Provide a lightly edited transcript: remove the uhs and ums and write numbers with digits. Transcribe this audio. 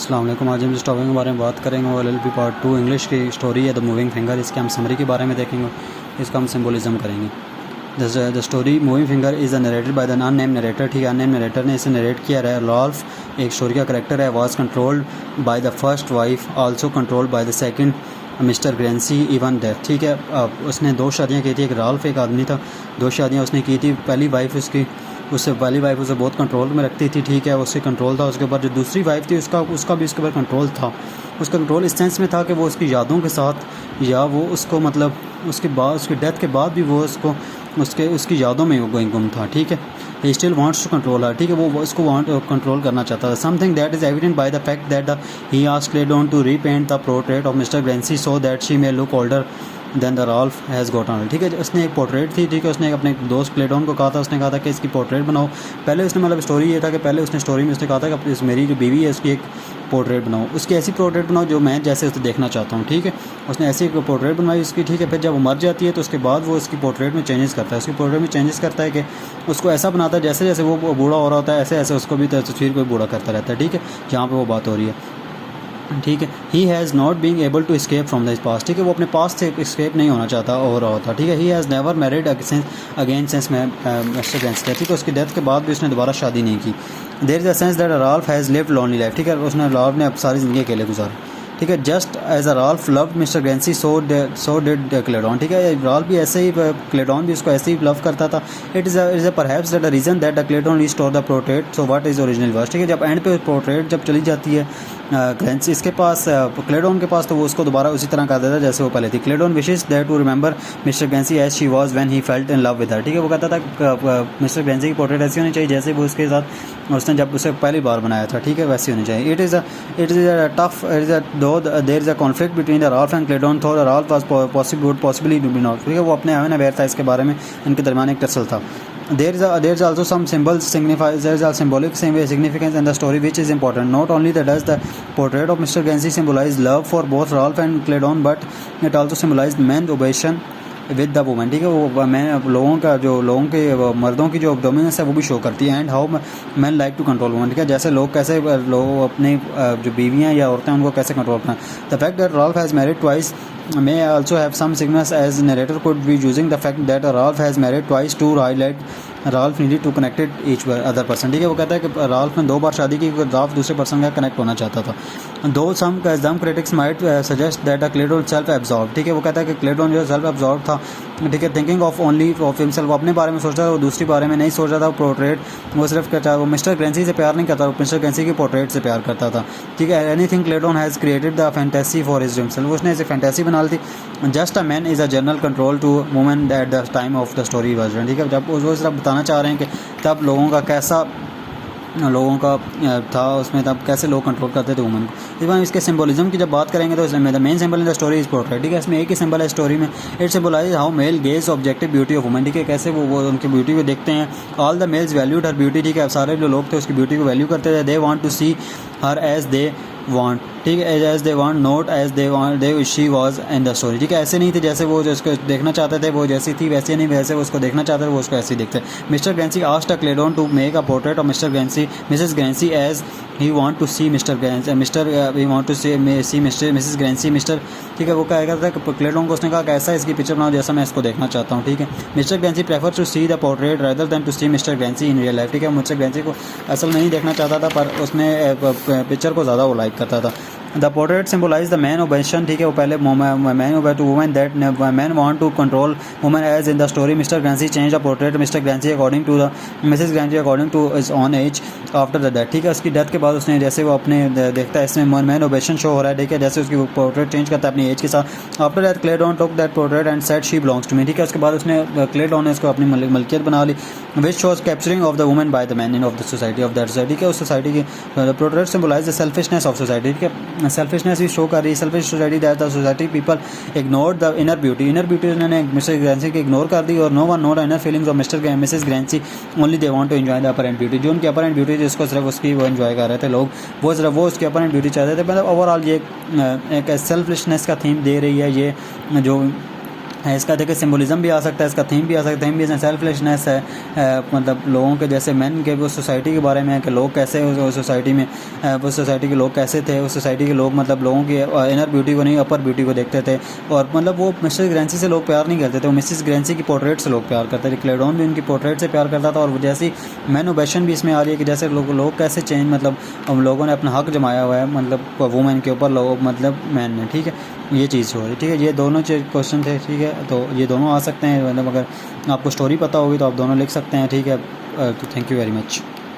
अस्सलाम वालेकुम। आज हम जिस टॉपिक के बारे में बात करेंगे वो LLB पार्ट 2 इंग्लिश की स्टोरी है द मूविंग फिंगर। इसके हम समरी के बारे में देखेंगे, इसका हम सिम्बोलिज्म करेंगे। The story moving finger is narrated by the अननेम narrator. ठीक है, अननेम नरेटर ने इसे नरेट किया है। रॉल्फ एक स्टोरी का करेक्टर है। Was controlled by the first wife, also controlled by the second Mr Grancy even death. ठीक है, उसने 2 शादियाँ की थी। एक रॉल्फ एक आदमी था, 2 शादियाँ उसने की थी। पहली वाइफ उससे पहली वाइफ उसे बहुत कंट्रोल में रखती थी। ठीक है, उससे कंट्रोल था। उसके ऊपर जो दूसरी वाइफ थी उसका भी उसके ऊपर कंट्रोल था। उसका कंट्रोल इस सेंस में था कि वो उसकी यादों के साथ या वो उसको मतलब उसकी डेथ के बाद भी वो उसकी यादों में वो गुम था। ठीक है, he still wants to control her. ठीक है, वो उसको कंट्रोल करना चाहता था। Something that is evident by the fact that he asked Claydon to repaint the portrait of Mr Grancy so that she may look older than the Ralph has got on. ठीक है, उसने एक portrait थी। ठीक है, उसने अपने दोस्त क्लेडोन को कहा था, उसने कहा था कि इसकी पोर्ट्रेट बनाओ। पहले उसने मतलब स्टोरी ये था कि पहले उसने स्टोरी में उसने कहा था कि मेरी जो बीवी है उसकी एक पोर्ट्रेट बनाओ, उसकी ऐसी पोर्ट्रेट बनाओ जो मैं जैसे उसे देखना चाहता हूँ। ठीक है, उसने ऐसी एक पोर्ट्रेट बनवाई उसकी। ठीक है, फिर जब वो मर जाती है तो उसके बाद वो उसकी पोर्ट्रेट में चेंजेस करता है। उसकी पोर्ट्रेट में चेंजेस करता है कि उसको ऐसा बनाता है जैसे जैसे वो बूढ़ा हो रहा होता है ऐसे ऐसे उसको भी तस्वीर को बूढ़ा करता रहता है। ठीक है, जहाँ पर वो बात हो रही है। ठीक है, he has not being able to escape from the past. ठीक है, वो अपने पास्ट से एस्केप नहीं होना चाहता हो रहा होता। ठीक है, he has never married again since Mr Grancy. ठीक है, उसकी डेथ के बाद भी उसने दोबारा शादी नहीं की। There is a sense that Ralph has lived lonely life. ठीक है, उसने रॉल्फ ने अब सारी ज़िंदगी अकेले गुजारी। ठीक है, just as a Ralph loved Mr Grancy so did Claydon. ठीक है, रॉल्फ भी ऐसे ही, क्लेडोन भी उसको ऐसे ही लव करता था। It is a perhaps that the reason that the Claydon restore the portrait so what is original was. ठीक है, जब एंड पे पोर्ट्रेट जब चली जाती है ग्रेंसी इसके पास, क्लेडोन के पास, तो वो उसको दोबारा उसी तरह कर देता जैसे वो पहले थी। Claydon wishes that to remember Mr Grancy as she was when he felt in love with her. ठीक है, वो कहता था मिस्टर ग्रेंसी की पोर्ट्रेट ऐसी होनी चाहिए जैसे वो उसके साथ उसने जब उसे पहली बार बनाया था। ठीक है, वैसी होनी चाहिए। It is a tough though there is a conflict between the Ralph and Claydon though the Ralph was possibly to be not. ठीक है, वो अपने अवेयर था इसके बारे में, इनके दरमियान एक टसल था। There is also some symbols there is a symbolic significance in the story which is important. Not only does the portrait of Mr. Gansi symbolize love for both Ralph and Cledon, but it also symbolized man's obsession with the women. ठीक है, वो मैं लोगों के मर्दों की जो dominance है वो भी शो करती है। And how man like to control women. ठीक है, जैसे लोग अपने जो बीवियाँ या औरतें उनको कैसे कंट्रोल करना। The fact that Ralph has married twice may also have some significance as narrator could be using the fact that Ralph has married twice to highlight Ralph needed to connect each other person। ठीक है, वो कहता है कि Ralph ने 2 बार शादी की, Ralph दूसरे पर्सन का कनेक्ट होना चाहता था। Though some critics might suggest that Claydon self absorb. ठीक है, वो कहता है कि क्लेडोन जो सेल्फ एब्जॉर्ब था। ठीक है, thinking of only of himself, वो अपने बारे में सोच रहा था, वो दूसरी बारे में नहीं सोच रहा था। पोर्ट्रेट वो सिर्फ करता, वो मिस्टर ग्रेंसी से प्यार नहीं करता, वो मिस्टर ग्रेंसी की पोर्ट्रेट से प्यार करता था। ठीक है, anything Claydon has created the fantasy for his himself, उसने ऐसे फैंटेसी बना ली थी। Just a man is a general control to women that the time of the story was run. ठीक है, जब वो सिर्फ बताना चाह रहे हैं कि तब लोगों का था उसमें, तब कैसे लोग कंट्रोल करते थे वुमन को। इस बार इसके सिंबलिज्म की जब बात करेंगे तो इसमें the main symbol in the story is portrait. ठीक है, इसमें एक ही सिंबल है स्टोरी में। It symbolise how male gaze objective beauty of woman. ठीक है, कैसे वो उनकी ब्यूटी को देखते हैं। All the males valued her beauty. ठीक है, सारे जो लोग थे उसकी ब्यूटी को वैल्यू करते थे। They want to see her as they want. ठीक है, as they want, not as they want they she was in the story. ठीक है, ऐसे नहीं थे जैसे वो जो उसको देखना चाहते थे वो जैसी थी वैसे नहीं, वैसे वो उसको देखना चाहते थे वो उसको ऐसे ही देखते। Mr Grancy asked a Claydon to make a portrait of Mrs Grancy as he want to see Mrs Grancy Mr. ठीक है, वो क्या करता है कि क्लेडोन को उसने कहा कि ऐसा इसकी पिक्चर बनाओ जैसा मैं इसको देखना चाहता हूँ। ठीक है, Mr Grancy prefer to see the portrait rather than to see Mr Grancy in real life. ठीक है, मिस्टर ग्रेंसी को असल में नहीं देखना चाहता था पर उसने पिक्चर को ज़्यादा वो लाइक करता था। The portrait symbolise the man obsession. ठीक है, वो पहले man obey to women that man want to control women as in the story Mr Grancy change the portrait Mr Grancy according to the Mrs Grancy according to is on age after the death. ठीक है, उसकी death के बाद उसने जैसे वो अपने देखता है इसमें मैन ओबेशन शो हो रहा है। ठीक है, जैसे उसकी पोर्ट्रेट चेंज करता है अपनी एज के साथ। After that Claydon took that portrait and said she belongs to me. ठीक है, उसके बाद उसने क्लेडोन ने उसको अपनी मलकियत बना ली। Which shows capturing of the women by the man in of the society of that society. ठीक है, उस सोसाइटी की portrait symbolise the selfishness of society. ठीक है, सेल्फिशनेस भी शो कर रही है। Selfish society that the society people ignore the inner beauty उन्होंने मिस्टर ग्रेंसी की इग्नोर कर दी। और no one know the inner feelings of Mrs Grancy only they want to enjoy the apparent beauty. जो उनकी अपरेंट ब्यूटी जिसको सिर्फ उसकी वो एंजॉय कर रहे थे लोग, वो सिर्फ वो उसकी अपरेंट ब्यूटी चाहते थे। मतलब ओवरऑल ये एक सेल्फिशनेस का थीम दे रही है ये जो इसका देखिए सिम्बोलिज़म भी आ सकता है, इसका थीम भी आ सकता है। थीम भी सेल्फलेसनेस है, मतलब लोगों के जैसे मैन के वो सोसाइटी के बारे में है कि लोग कैसे उस सोसाइटी में वो सोसाइटी के लोग कैसे थे, उस सोसाइटी के लोग मतलब लोगों की इनर ब्यूटी को नहीं अपर ब्यूटी को देखते थे। और मतलब वो मिसेस ग्रेंसी से लोग प्यार नहीं करते थे, वो मिसेस ग्रेंसी की पोर्ट्रेट से लोग प्यार करते थे। क्लेडोन भी उनकी पोर्ट्रेट से प्यार करता था। और जैसी मैन ओबेशन भी इसमें आ रही है कि जैसे लोग कैसे चेंज मतलब हम लोगों ने अपना हक जमाया हुआ है मतलब वुमेन के ऊपर, लोग मतलब मैन ने, ठीक है, ये चीज़ हो रही है, ठीक है। ये दोनों क्वेश्चन थे, ठीक है, तो ये दोनों आ सकते हैं। मतलब अगर आपको स्टोरी पता होगी तो आप दोनों लिख सकते हैं, ठीक है। तो थैंक यू वेरी मच।